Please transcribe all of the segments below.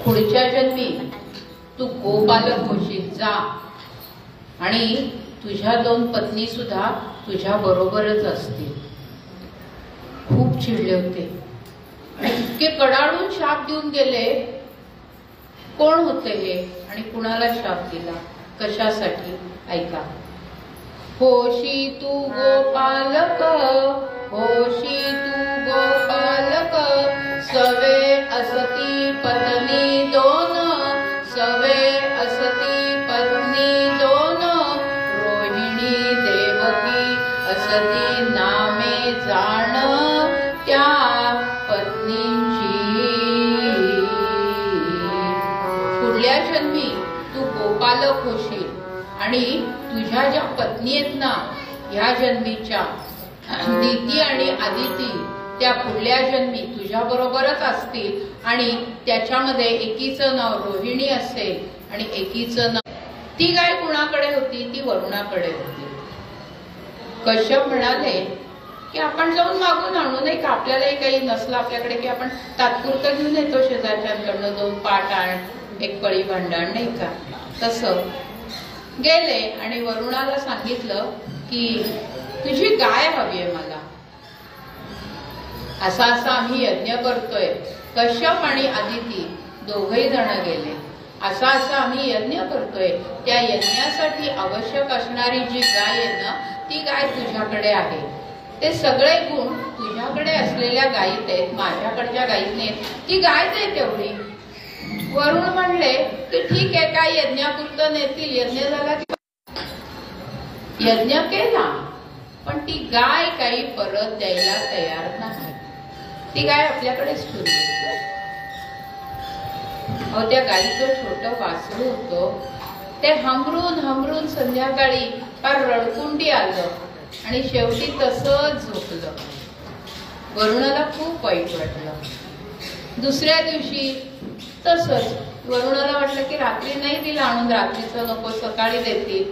पुढच्या जन्मी तू गोपालक होशील जा, आणि तुझ्या 2 पत्नी सुद्धा तुझ्या बरोबरच असतील. खूप चिडले होते आणि इतके कडाडून शाप देऊन गेले. कोण होते हे आणि कुणाला शाप दिला, कशासाठी? ऐका. होशी तू गोपालक, होशी तू गोपालक, सवे असती पत्नी 2, सवे असती पत्नी 2, रोहिणी देवकी असती नामे जाण त्या पत्नींची. पुढल्या जन्मी तू गोपालक होशील आणि तुझ्या ज्या पत्नी आहेत ना ह्या जन्मीच्या दिती आणि आदिती, त्या पुढल्या जन्मी तुझ्या बरोबरच असतील. आणि त्याच्यामध्ये एकीचं नाव रोहिणी असेल आणि एकीचं नाव. ती गाय कुणाकडे होती? ती वरुणाकडे होती. कश्यप म्हणाले की आपण जाऊन मागून आणू, नाही का? आपल्यालाही काही नसलं आपल्याकडे की आपण तात्पुरतं घेऊन येतो शेजारच्यांकडनं 2 पाट आण, 1 पळी भांडण, नाही का? तसं गेले आणि वरुणाला सांगितलं की तुझी गाय हवी आहे मला. असा असा आम्ही यज्ञ करतोय. कश्यप आणि आदिती दोघही जण गेले. असा असा आम्ही यज्ञ करतोय, त्या यज्ञासाठी आवश्यक असणारी जी गाय आहे ना ती गाय तुझ्याकडे आहे. ते सगळे गुण तुझ्याकडे असलेल्या गायीत आहेत, माझ्याकडच्या गायीत नाहीत. ती गाय दे तेवढी. वरुण म्हणले की ठीक आहे, काय यज्ञापुरतं नेतील, यज्ञ झाला की. यज्ञ केला पण ती गाय काही परत द्यायला तयार नाही. ती गाय आपल्याकडेच ठेवली. त्या गायीचं छोटं वासरू होतं. ते हमरून हमरून संध्याकाळी फार रडकुंडी आलं आणि शेवटी तसंच झोपलं. वरुणाला खूप वाईट वाटलं. दुसऱ्या दिवशी तसंच वरुणाला वाटलं की रात्री नाही दिलं आणून, रात्रीचं नको, सकाळी देतील.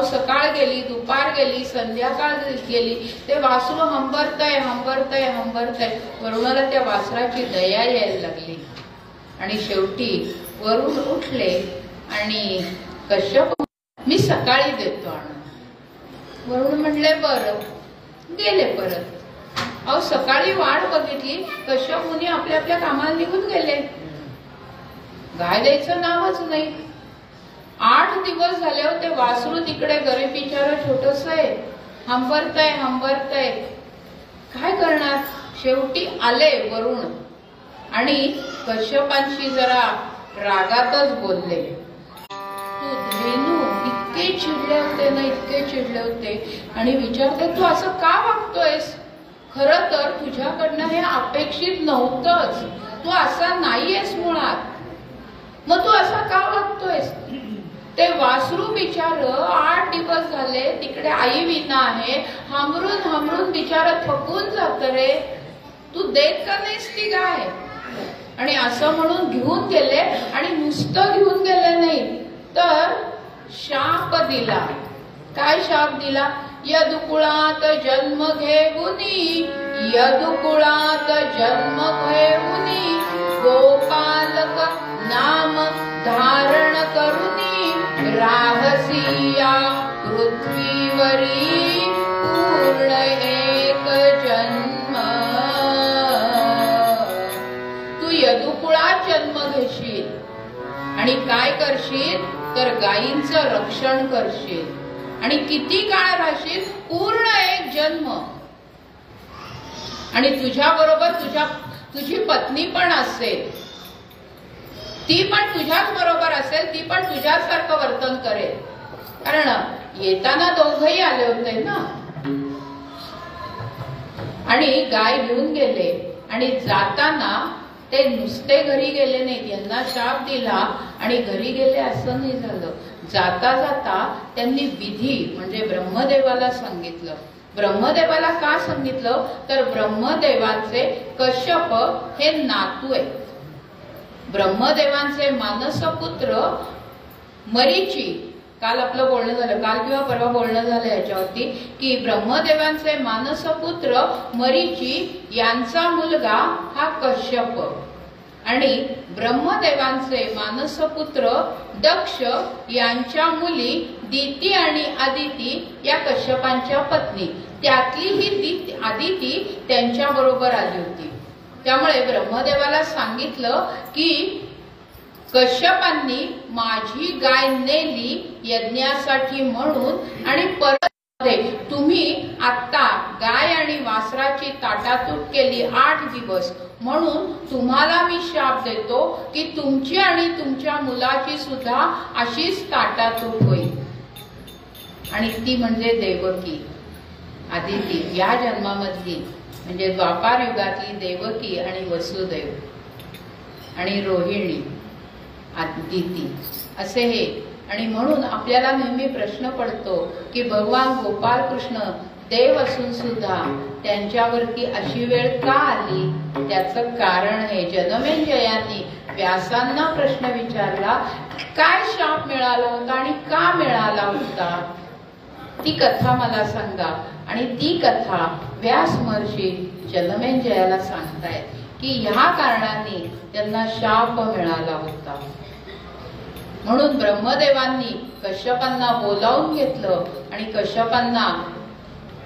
सकाळ गेली, दुपार गेली, संध्याकाळ गेली, ते वासरू हंबरतय हंबरतय हंबरतय. वरुणाला त्या वासराची दया यायला लागली आणि शेवटी वरुण उठले आणि कश्यप मी सकाळी देतो आणून. वरुण म्हणले बरं. गेले परत. सकाळी वाट बघितली, कश्यप मुनी आपल्या आपल्या कामाला निघून गेले. गाय द्यायचं नावच नाही. 8 दिवस झाले होते. वासरू तिकडे गरीब बिचारा छोटस आहे, हंबरतय हंबरतय. काय करणार? शेवटी आले वरुण आणि कश्यपांशी जरा रागातच बोलले. तू धेनू, इतके चिडले होते ना, इतके चिडले होते आणि विचारते तू असं का वागतोयस? खरं तर तुझ्याकडनं हे अपेक्षित नव्हतंच. तू असा नाहीयेस मुळात, मग तू असा का वागतोयस? ते वासरू बिचार 8 दिवस झाले तिकडे आई विना आहे, हमरून हमरून बिचार थकून जात रे. तू देत का नाहीस ती गाय? आणि असं म्हणून घेऊन गेले आणि नुसतं घेऊन गेले नाही तर शाप दिला. काय शाप दिला? यदुकुळात जन्म घेऊनी, यदुकुळात जन्म घेऊनी, गोपालक नाम धारण करुनी, राहसिया पृथ्वीवरी पूर्ण 1 जन्म. तू यदुकुळात जन्म घेशील आणि काय करशील तर गायींचं रक्षण करशील. आणि किती काळ राहशील? पूर्ण 1 जन्म. आणि तुझ्या बरोबर तुझी पत्नी पण असेल, ती पण तुझ्याच बरोबर असेल, ती पण तुझ्यासारखं वर्तन करेल. कारण येताना दोघही आले होते ना. आणि गाय घेऊन गेले आणि जाताना ते नुसते घरी गेले नाहीत. यांना शाप दिला आणि घरी गेले असं नाही झालं. जाता जाता त्यांनी विधी म्हणजे ब्रह्मदेवाला सांगितलं. ब्रह्मदेवाला का सांगितलं तर ब्रह्मदेवाचे कश्यप हे नातू आहेत. ब्रह्मदेवांचे मानसपुत्र मरीची, काल आपलं बोलणं झालं, काल किंवा परवा बोलणं झालं याच्यावरती की ब्रह्मदेवांचे मानसपुत्र मरीची यांचा मुलगा हा कश्यप. आणि ब्रह्मदेवांचे मानसपुत्र दक्ष यांच्या मुली दिती आणि आदिती या कश्यपांच्या पत्नी, त्यातली ही आदिती त्यांच्या बरोबर आली होती. त्यामुळे ब्रह्मदेवाला सांगितलं की कश्यपांनी माझी गाय नेली यज्ञासाठी म्हणून आणि परत तुम्ही आता गाय आणि वासराची ताटातूट केली 8 दिवस, म्हणून तुम्हाला मी शाप देतो की तुमची आणि तुमच्या मुलाची सुद्धा अशीच ताटातूट होईल. आणि ती म्हणजे देवकी आदिती, या जन्मामधली म्हणजे द्वापार युगातली देवकी आणि वसुदेव आणि रोहिणी आदिती असे हे. आणि म्हणून आपल्याला नेहमी प्रश्न पडतो की भगवान गोपाल कृष्ण देव असून सुद्धा त्यांच्यावरती अशी वेळ का आली. त्याचं कारण हे जनमेजयांनी व्यासांना प्रश्न विचारला, काय शाप मिळाला होता आणि का मिळाला होता, ती कथा मला सांगा. आणि ती कथा व्यास महर्षी जनमेजयाला सांगतायत की ह्या कारणाने त्यांना शाप मिळाला होता. म्हणून ब्रह्मदेवांनी कश्यपांना बोलावून घेतलं आणि कश्यपांना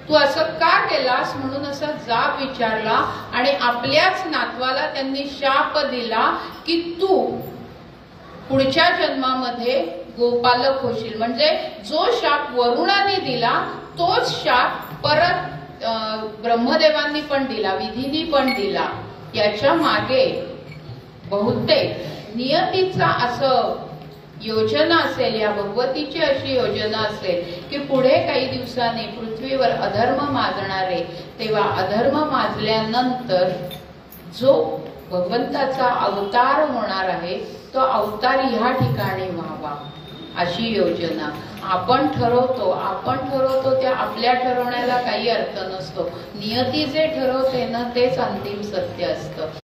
तू असं का केलास म्हणून असा जाब विचारला आणि आपल्याच नातवाला त्यांनी शाप दिला की तू पुढच्या जन्मामध्ये गोपालक होशील. म्हणजे जो शाप वरुणाने दिला तोच शाप परत ब्रह्मदेवांनी पण दिला, विधीनी पण दिला. याच्या मागे बहुतेक नियतीचा असं योजना असेल, या भगवतीची अशी योजना असेल की पुढे काही दिवसांनी पृथ्वीवर अधर्म माजणारे, तेव्हा अधर्म माजल्यानंतर जो भगवंताचा अवतार होणार आहे तो अवतार ह्या ठिकाणी व्हावा अशी योजना. आपण ठरवतो त्या आपल्या ठरवण्याला काही अर्थ नसतो. नियती जे ठरवते ना तेच अंतिम सत्य असतं.